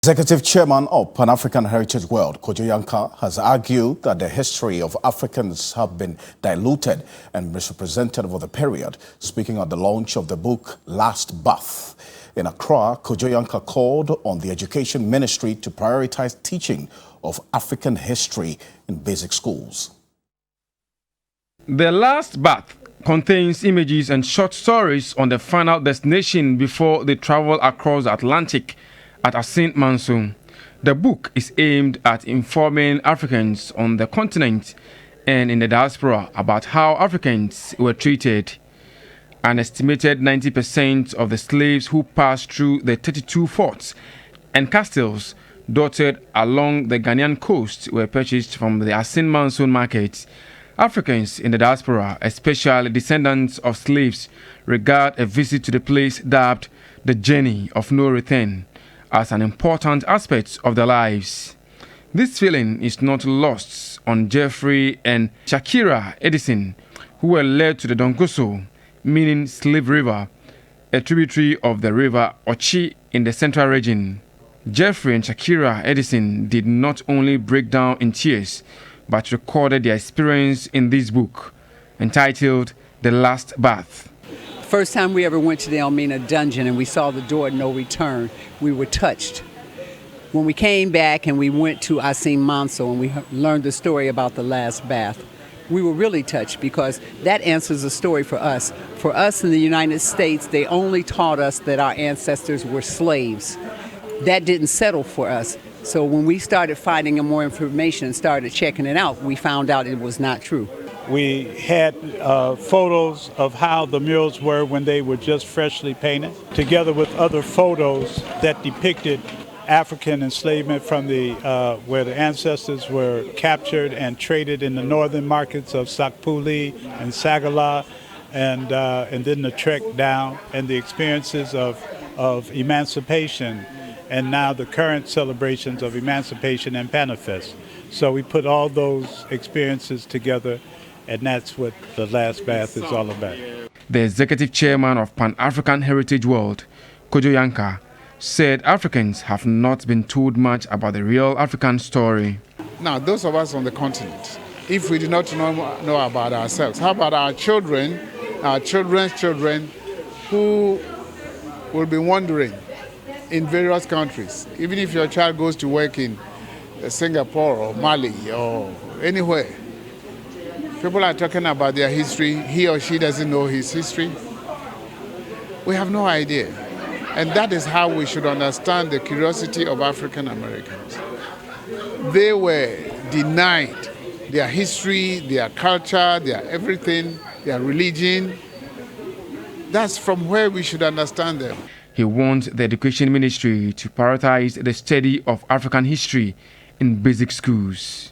Executive Chairman of Pan-African Heritage World, Kojo Yankah, has argued that the history of Africans have been diluted and misrepresented over the period, speaking at the launch of the book Last Bath. In Accra, Kojo Yankah called on the Education Ministry to prioritize teaching of African history in basic schools. The Last Bath contains images and short stories on the final destination before they travel across the Atlantic at Assin Manso. The book is aimed at informing Africans on the continent and in the diaspora about how Africans were treated. An estimated 90% of the slaves who passed through the 32 forts and castles dotted along the Ghanaian coast were purchased from the Assin Manso market. Africans in the diaspora, especially descendants of slaves, regard a visit to the place dubbed the Journey of No Return as an important aspect of their lives. This feeling is not lost on Jeffrey and Shakira Edison, who were led to the Dongoso, meaning Slave River, a tributary of the river Ochi in the central region. Jeffrey and Shakira Edison did not only break down in tears, but recorded their experience in this book, entitled The Last Bath. First time we ever went to the Elmina dungeon and we saw the door No Return, we were touched. When we came back and we went to Assin Manso and we learned the story about the Last Bath, we were really touched because that answers the story for us. For us in the United States, they only taught us that our ancestors were slaves. That didn't settle for us. So when we started finding more information and started checking it out, we found out it was not true. We had photos of how the murals were when they were just freshly painted, together with other photos that depicted African enslavement from where the ancestors were captured and traded in the northern markets of Sakpuli and Sagala, and then the trek down and the experiences of emancipation, and now the current celebrations of emancipation and Panifest. So we put all those experiences together, and that's what The Last Bath is all about. The executive chairman of Pan-African Heritage World, Kojo Yankah, said Africans have not been told much about the real African story. Now, those of us on the continent, if we do not know about ourselves, how about our children, our children's children, who will be wandering in various countries? Even if your child goes to work in Singapore or Mali or anywhere, people are talking about their history. He or she doesn't know his history. We have no idea. And that is how we should understand the curiosity of African Americans. They were denied their history, their culture, their everything, their religion. That's from where we should understand them. He wants the Education Ministry to prioritize the study of African history in basic schools.